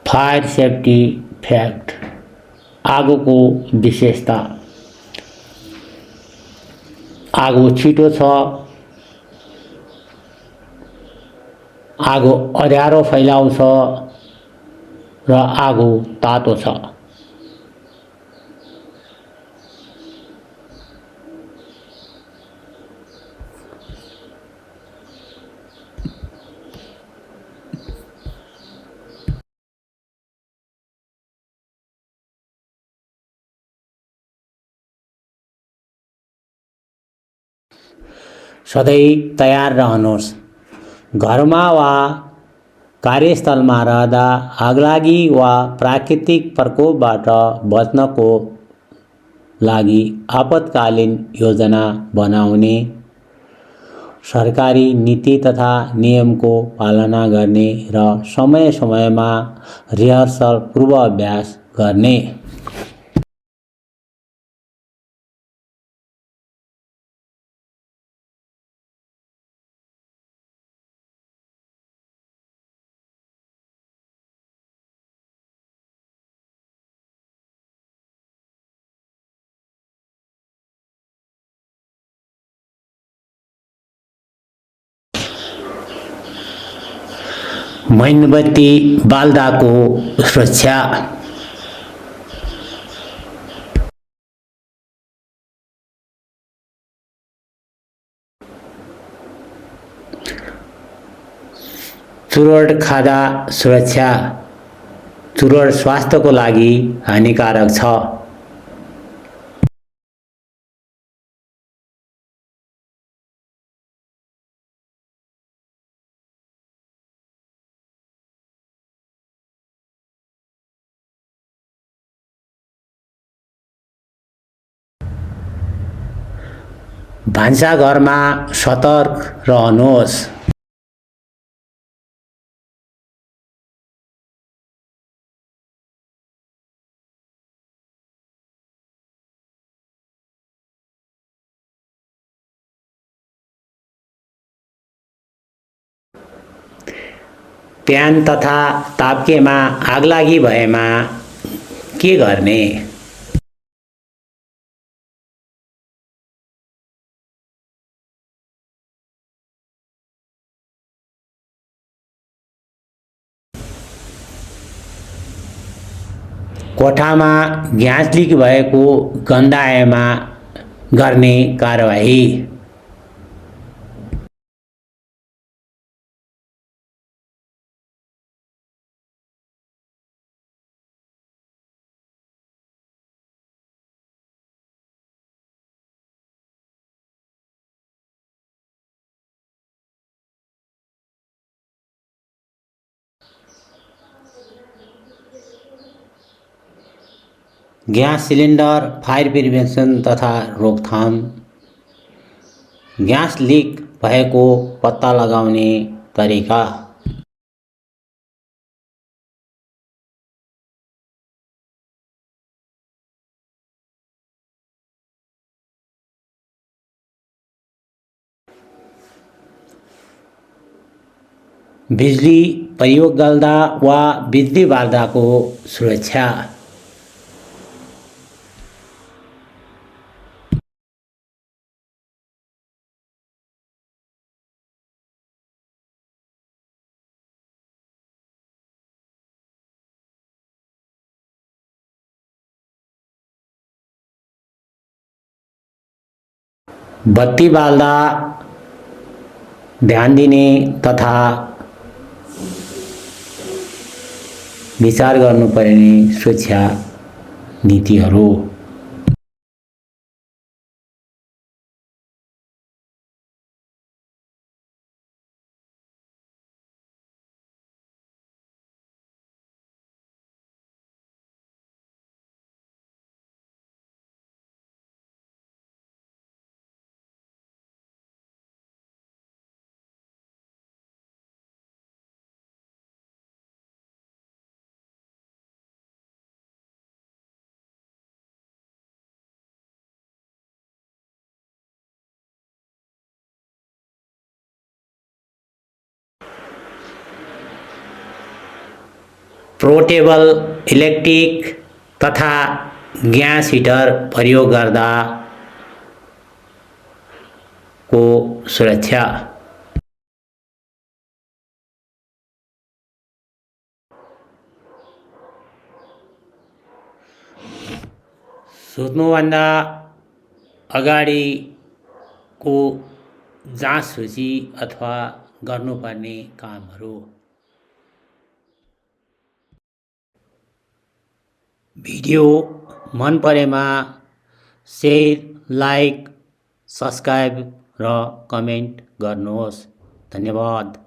Fire safety fact. आगोको विशेषता। आगो छिटो छ। आगो अँध्यारो फैलाउँछ र आगो तातो छ। सधैँ तयार रहनुहोस्। घरमा वा कार्यस्थलमा रहँदा आगलागी वा प्राकृतिक प्रकोपबाट बच्नको लागि आपतकालीन योजना बनाउने, सरकारी नीति तथा नियमको पालना गर्ने र समय-समयमा रिहर्सल पूर्वाभ्यास गर्ने। मोमबत्ती बाल्दाको सुरक्षा। चुरोट खाँदा सुरक्षा। चुरोट स्वास्थ्यको लागि हानिकारक छ। भान्साघरमा सतर्क रहनुहोस्। प्यान तथा ताप्केमा आगलागी भएमा के गर्ने? कोठामा ग्यास लिक भएको गन्ध आएमा गर्ने कारबाही। ग्यास सिलिन्डर फायर प्रिभेन्सन तथा रोकथाम। ग्यास लिक भएको पत्ता लगाउने तरिका। बिजुली प्रयोग गर्दा वा बिजुली बाल्दाको सुरक्षा। बत्ती बाल्दा ध्यान दिने तथा विचार गर्नुपर्ने सुरक्षा नीतिहरू। पोर्टेबल इलेक्ट्रिक तथा ग्यास हिटर प्रयोग गर्दा को सुरक्षा। सुत्नुभन्दा अगाडिको जाँच सूची अथवा गर्नुपर्ने कामहरू। भिडियो मन परेमा शेयर, लाइक, सब्सक्राइब र कमेन्ट गर्नुहोस्। धन्यवाद।